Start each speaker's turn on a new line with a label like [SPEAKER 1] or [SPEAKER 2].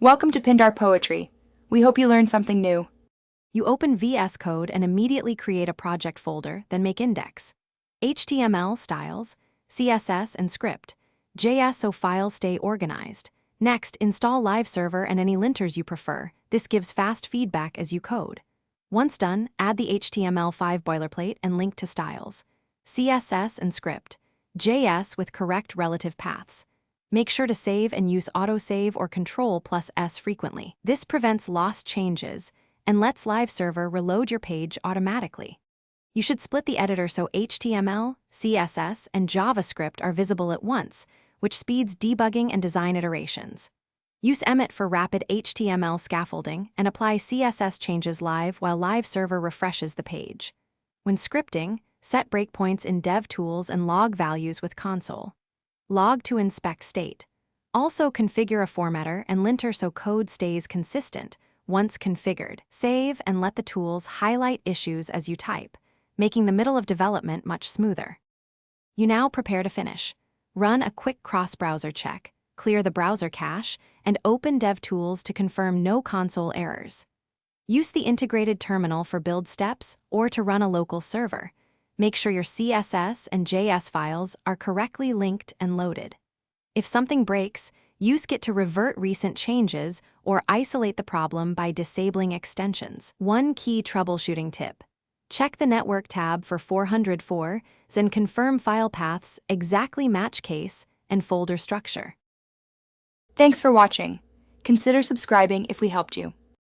[SPEAKER 1] Welcome to Pindar Poetry. We hope you learned something new.
[SPEAKER 2] You open Vscode and immediately create a project folder, then make index. HTML styles, CSS and script, JS so files stay organized. Next, install live server and any linters you prefer. This gives fast feedback as you code. Once done, add the HTML5 boilerplate and link to styles, CSS and script, JS with correct relative paths. Make sure to save and use autosave or Ctrl+S frequently. This prevents lost changes and lets live server reload your page automatically. You should split the editor so HTML, CSS, and JavaScript are visible at once, which speeds debugging and design iterations. Use Emmet for rapid HTML scaffolding and apply CSS changes live while live server refreshes the page. When scripting, set breakpoints in DevTools and log values with console. Log to inspect state. Also configure a formatter and linter so code stays consistent once configured. Save and let the tools highlight issues as you type, making the middle of development much smoother. You now prepare to finish. Run a quick cross-browser check, clear the browser cache, and open DevTools to confirm no console errors. Use the integrated terminal for build steps or to run a local server. Make sure your CSS and JS files are correctly linked and loaded. If something breaks, use Git to revert recent changes or isolate the problem by disabling extensions. One key troubleshooting tip. Check the Network tab for 404s and confirm file paths exactly match case and folder structure.
[SPEAKER 1] Thanks for watching. Consider subscribing if we helped you.